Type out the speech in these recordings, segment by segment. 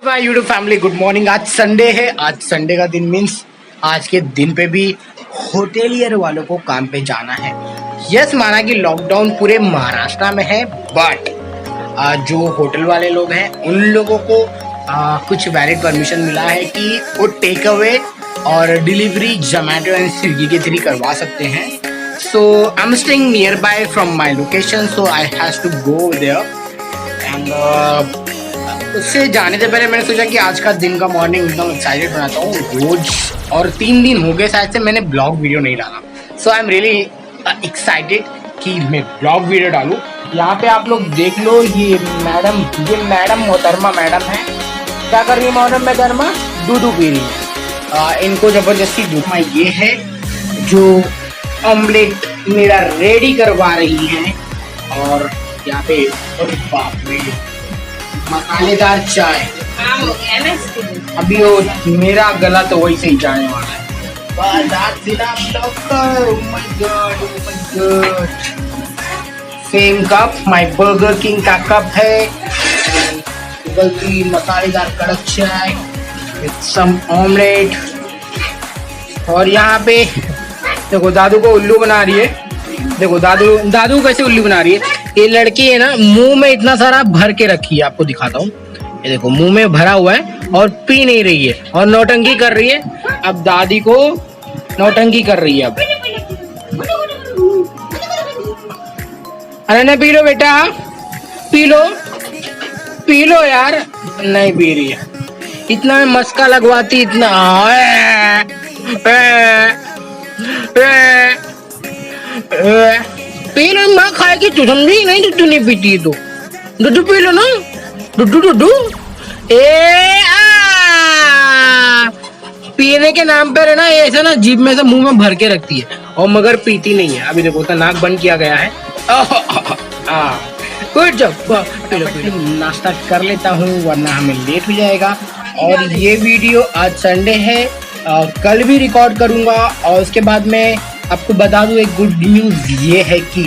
My YouTube family, good morning. आज Sunday है। आज संडे का दिन मीन्स आज के दिन पे भी होटेलियर वालों को काम पे जाना है। यस, माना कि लॉकडाउन पूरे महाराष्ट्र में है, बट जो होटल वाले लोग हैं उन लोगों को कुछ वैलिड परमिशन मिला है कि वो टेक अवे और डिलीवरी जोमेटो एंड स्विगी के थ्रू करवा सकते हैं। So I am staying nearby from my location, so I have to go there and उससे जाने से पहले मैंने सोचा कि आज का दिन का मॉर्निंग एकदम एक्साइटेड बनाता हूँ। रोज और 3 दिन हो गए शायद से मैंने ब्लॉग वीडियो नहीं डाला, सो आई एम रियली एक्साइटेड कि मैं ब्लॉग वीडियो डालूँ। यहाँ पे आप लोग देख लो, ये मैडम मोहतरमा मैडम है। क्या कर रही है मोहतरमा? दूध पी रही है। इनको जबरदस्ती दूध में ये है जो ऑमलेट मेरा रेडी करवा रही है। और यहाँ पे बाप रे मसालेदार चाय। अभी वो मेरा गला तो वही से ही जाने वाला है। Same cup, my burger king का कप है। बल्कि मसालेदार कड़क चाय विद सम ऑमलेट। और यहाँ पे देखो दादू को उल्लू बना रही है। देखो दादू कैसे उल्लू बना रही है। ये लड़की है ना, मुंह में इतना सारा भर के रखी है। आपको दिखाता हूँ, ये देखो मुंह में भरा हुआ है और पी नहीं रही है और नौटंकी कर रही है। अब दादी को नौटंकी कर रही है। अब अरे नहीं, पी लो बेटा, पी लो यार। नहीं पी रही है। इतना मस्का लगवाती, इतना पी लो। माँ खाएगी तू, समझी नहीं? तू नहीं पीती है तो दुद्धू पी लो ना। दुद्धू पीने के नाम पर है ना, ऐसा ना जीभ में से मुंह में भर के रखती है और मगर पीती नहीं है। अभी देखो उसका नाक बंद किया गया है। Good job. नाश्ता कर लेता हूँ वरना हमें लेट हो जाएगा। और ये वीडियो आज संडे है, कल भी रिकॉर्ड करूँगा। और उसके बाद में आपको बता दूं एक गुड न्यूज़ ये है कि,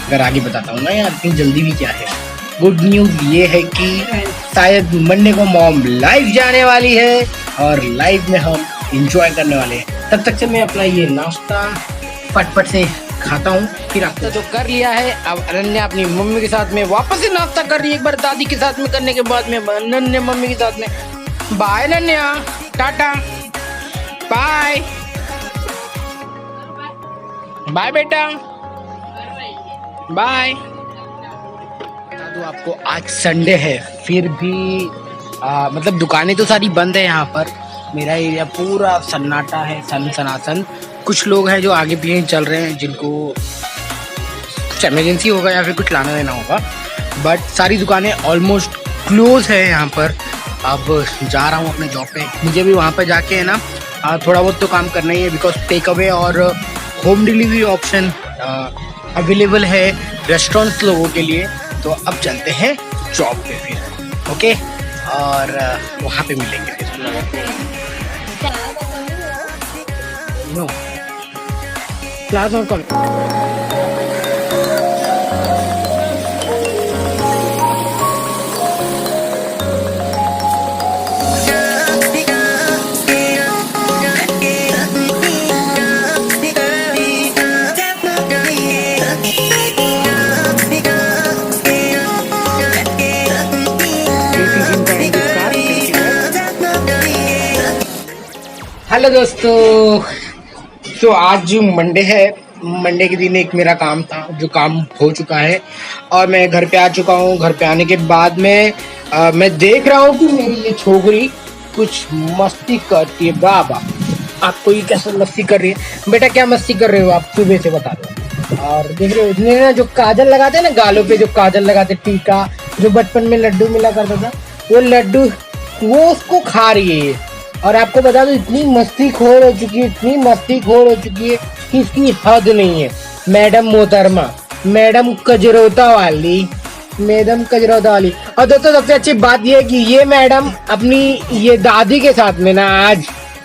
अगर आगे बताता हूँ ना यार इतनी जल्दी भी क्या है। गुड न्यूज़ ये है कि शायद मंडे को मॉम लाइव जाने वाली है और लाइव में हम एंजॉय करने वाले हैं। तब तक से मैं अपना ये नाश्ता फटफट से खाता हूँ, फिर आपको तो कर लिया है। अब अनन्या अपनी मम्मी के साथ में वापस से नाश्ता कर रही है। एक बार दादी के साथ में करने के बाद में अनन्या मम्मी के साथ में। Bye Ananya, tata bye. Bye बेटा, बाय। बता दूं आपको आज संडे है, फिर भी मतलब दुकानें तो सारी बंद है। यहाँ पर मेरा एरिया पूरा सन्नाटा है, सनासन। कुछ लोग हैं जो आगे पीछे चल रहे हैं, जिनको कुछ इमरजेंसी होगा या फिर कुछ लाना देना होगा, बट सारी दुकानें ऑलमोस्ट क्लोज है यहाँ पर। अब जा रहा हूँ अपने जॉब पे। मुझे भी वहाँ पे जाके है ना थोड़ा बहुत तो काम करना ही है, बिकॉज टेक अवे और होम डिलीवरी ऑप्शन अवेलेबल है रेस्टोरेंट्स लोगों के लिए। तो अब चलते हैं जॉब पे फिर, ओके? और वहाँ पे मिलेंगे फिर। नो क्लास और कम। हेलो दोस्तों, तो आज मंडे है। मंडे के दिन एक मेरा काम था जो काम हो चुका है और मैं घर पे आ चुका हूँ। घर पे आने के बाद में मैं देख रहा हूँ कि मेरी ये छोकरी कुछ मस्ती करती है। बाबा, आपको ये कैसे मस्ती कर रही है? बेटा क्या मस्ती कर रहे हो आप, सुबह से बता दो। और देख रहे हो इसने ना जो काजल लगाते हैं ना गालों पे, जो काजल लगाते टीका, जो बचपन में लड्डू मिला करता था, वो लड्डू वो उसको खा रही है। और आपको बता दो इतनी मस्ती खोर हो चुकी है, इतनी मस्ती खोर हो चुकी है कि इसकी हद नहीं है। मैडम मोहतरमा, मैडम कजरोता वाली। और दोस्तों सबसे अच्छी बात ये है कि ये मैडम अपनी ये दादी के साथ में ना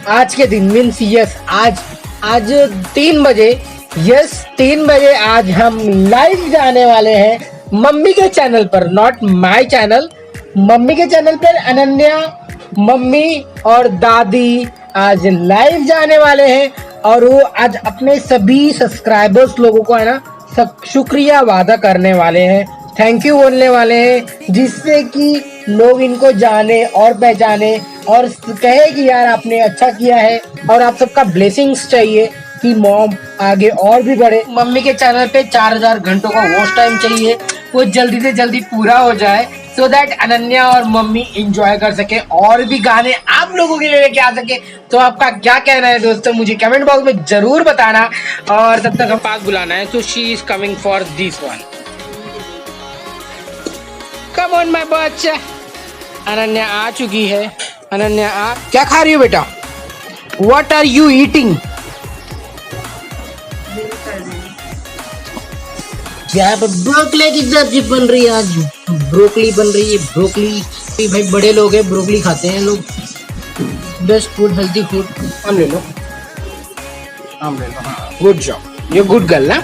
आज के दिन मीन्स यस आज 3 बजे 3 बजे आज हम लाइव जाने वाले हैं मम्मी के चैनल पर, नॉट माय चैनल, मम्मी के चैनल पर। अनन्या मम्मी और दादी आज लाइव जाने वाले हैं और वो आज अपने सभी सब्सक्राइबर्स लोगों को है ना सब शुक्रिया वादा करने वाले हैं, थैंक यू बोलने वाले हैं, जिससे कि लोग इनको जाने और पहचाने और कहे कि यार आपने अच्छा किया है और आप सबका ब्लेसिंग्स चाहिए कि मॉम आगे और भी बढ़े। मम्मी के चैनल पे 4000 घंटों का वॉच टाइम चाहिए, वो जल्दी से जल्दी पूरा हो जाए सो दैट अनन्या और मम्मी एंजॉय कर सके और भी गाने आप लोगों के लिए लेके आ सके। तो आपका क्या कहना है दोस्तों, मुझे कमेंट बॉक्स में जरूर बताना। और तब तक हम पास बुलाना है, तो she is coming for this one. Come on my बच्चा। अनन्या आ चुकी है। अनन्या आ, क्या खा रही हो बेटा? What are you eating? यहाँ पर ब्रोकली की सब्जी बन रही है, आज ब्रोकली बन रही है। ब्रोकली भाई बड़े लोग हैं, ब्रोकली खाते हैं लोग। Best food, healthy food. आम ले लो, आम ले लो। हाँ, good job, you good girl ना,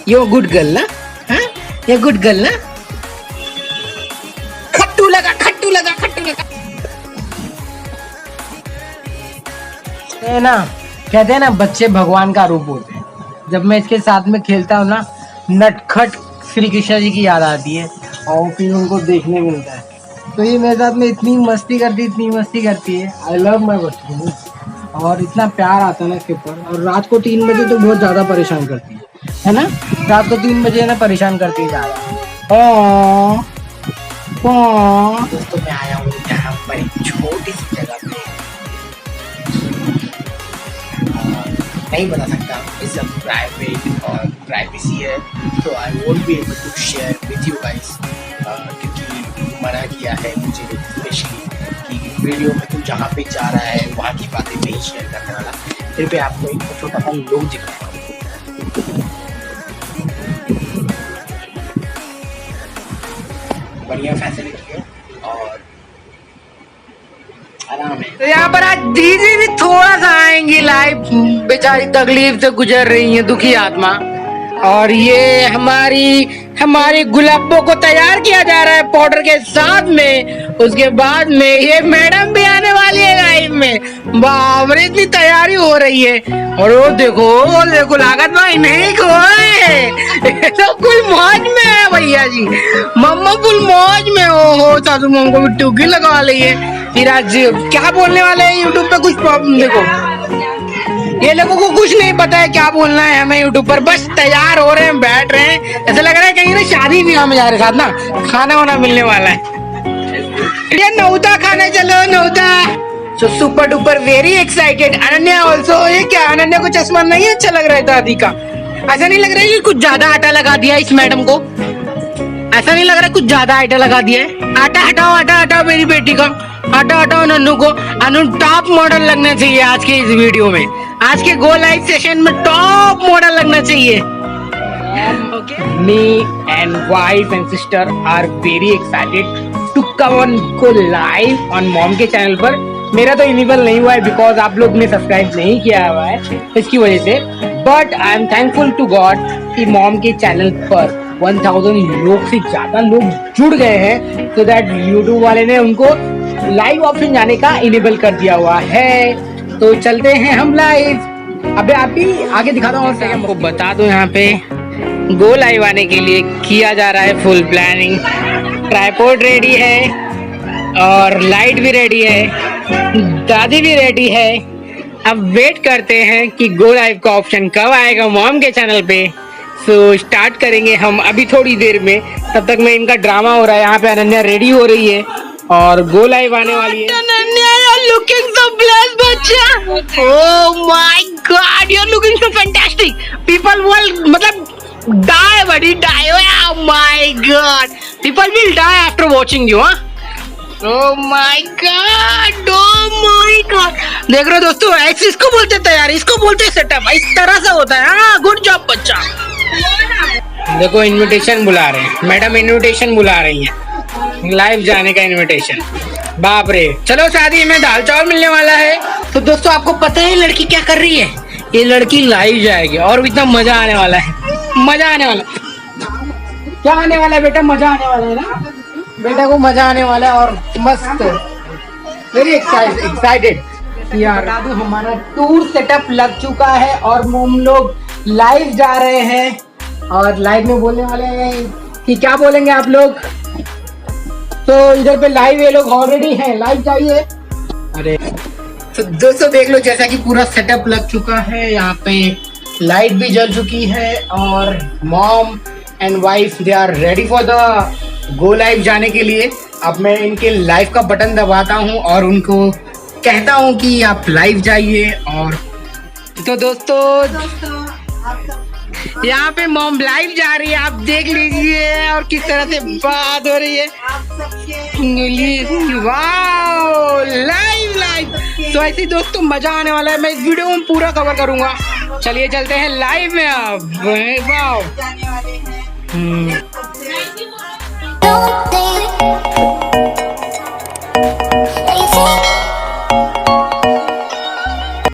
यू गुड गर्ल ना, हाँ ये गुड गर्ल ना। खट्टू लगा, खट्टू लगा, खट्टू लगा। है ना, कहते हैं ना बच्चे भगवान का रूप होते हैं। जब मैं इसके साथ में खेलता हूँ ना, नटखट श्री कृष्ण जी की याद आती है और फिर उनको देखने मिलता है। तो ये मेरे साथ में इतनी मस्ती करती है। आई लव माय बच्चू और इतना प्यार आता है ना इसके ऊपर। और रात को 3 बजे तो बहुत ज़्यादा परेशान करती है ना, रात को 3 बजे ना परेशान करती है ज़्यादा। दोस्तों मैं आया हूँ यहाँ पर एक छोटी सी जगह पे, नहीं बता सकता, इट्स अ प्राइवेट और प्राइवेसी है, तो I won't be able to share with you guys, क्योंकि मना किया है मुझे स्पेशली कि वीडियो में तू जहाँ पे जा रहा है वहाँ की बातें नहीं शेयर करने वाला। फिर भी आपको एक छोटा सा लोग दिखाऊंगा। बढ़िया फैसिलिटी है और आराम है। तो यहाँ पर आज दीदी भी थोड़ा सा आएंगी लाइव, बेचारी तकलीफ से गुजर रही है, दुखी आत्मा। और ये हमारी गुलाबों को तैयार किया जा रहा है पाउडर के साथ में। उसके बाद में ये मैडम भी आने वाली है लाइव में। बाप रे इतनी तैयारी हो रही है। और वो देखो लागत भाई नहीं खोए तो फुल मौज में है भैया जी, मम्मा फुल मौज में। हो सासू मम्मा को भी टूकी लगा ली है। फिर आज क्या बोलने वाले हैं यूट्यूब पे, कुछ प्रॉब्लम देखो, ये लोगों को कुछ नहीं पता है क्या बोलना है हमें यूट्यूब पर, बस तैयार हो रहे हैं, बैठ रहे हैं। ऐसा लग रहा है कहीं ना शादी ब्याह में जा रहे साथ ना, खाना वाना मिलने वाला है। ये नौता खाने चलो, नौता। So super duper very excited. Ananya also. ये क्या अनन्या को चश्मा नहीं अच्छा लग रहा है दादी का? ऐसा नहीं लग रहा है कि कुछ ज्यादा आटा लगा दिया इस मैडम को? ऐसा नहीं लग रहा कुछ ज्यादा आटा लगा दिया है? आटा हटाओ, आटा हटाओ मेरी बेटी का, आटा हटाओ नन्नू को। अनु टॉप मॉडल लगना चाहिए आज के इस वीडियो में, आज के गो लाइव सेशन में टॉप मॉडल लगना चाहिए। Me and wife and sister are very excited to come on go live on mom के चैनल पर। मेरा तो इनेबल नहीं हुआ है बिकॉज आप लोग ने सब्सक्राइब नहीं किया हुआ है इसकी वजह से, but I am thankful to God कि मॉम के चैनल पर 1000 लोग से ज्यादा लोग जुड़ गए हैं, so that यूट्यूब वाले ने उनको लाइव ऑप्शन जाने का इनेबल कर दिया हुआ है। तो चलते हैं हम लाइव। अबे आप भी आगे दिखाता हूँ और हमको बता दो, यहाँ पे गो लाइव आने के लिए किया जा रहा है फुल प्लानिंग। ट्राइपॉड रेडी है और लाइट भी रेडी है, दादी भी रेडी है। अब वेट करते हैं कि गो लाइव का ऑप्शन कब आएगा मॉम के चैनल पे। सो स्टार्ट करेंगे हम अभी थोड़ी देर में। तब तक में इनका ड्रामा हो रहा है। यहाँ पे अनन्या रेडी हो रही है और गो लाइव आने वाली है। Ananya you are looking so blessed बच्चा। Oh my God you are looking so fantastic. People will मतलब die buddy die। oh my god people will die after watching you। oh my god देख रहे हो दोस्तों, इसको बोलते तैयारी, इसको बोलते सेटअप, इस तरह से होता है। हाँ गुड जॉब बच्चा। देखो इनविटेशन बुला रहे हैं मैडम, इनविटेशन बुला रही हैं लाइव जाने का इनविटेशन। बाप रे, चलो शादी में दाल चावल मिलने वाला है। तो दोस्तों आपको पता है लड़की क्या कर रही है? ये लड़की लाइव जाएगी और इतना मजा आने वाला है, मजा आने वाला। क्या आने वाला है बेटा? मजा आने वाला है ना, बेटा को मजा आने वाला है और मस्त वेरी एक्साइटेड यार। बता दूं हमारा टूर सेटअप लग चुका है और हम लोग लाइव जा रहे हैं और लाइव में बोलने वाले हैं कि क्या बोलेंगे आप लोग। तो इधर पे लाइव ये लोग ऑलरेडी हैं, लाइव जाइए। अरे तो दोस्तों देख लो जैसा कि पूरा सेटअप लग चुका है, यहाँ पे लाइट भी जल चुकी है और mom and wife they are ready for the go live जाने के लिए। अब मैं इनके लाइव का बटन दबाता हूँ और उनको कहता हूँ कि आप लाइव जाइए। और तो दोस्तों यहाँ पे मॉम लाइव जा रही है, आप देख लीजिए और किस तरह से बात हो रही है। Wow live live. तो ऐसे ही दोस्तों मजा आने वाला है, मैं इस वीडियो में पूरा कवर करूंगा। चलिए चलते हैं लाइव में अब। Wow Don't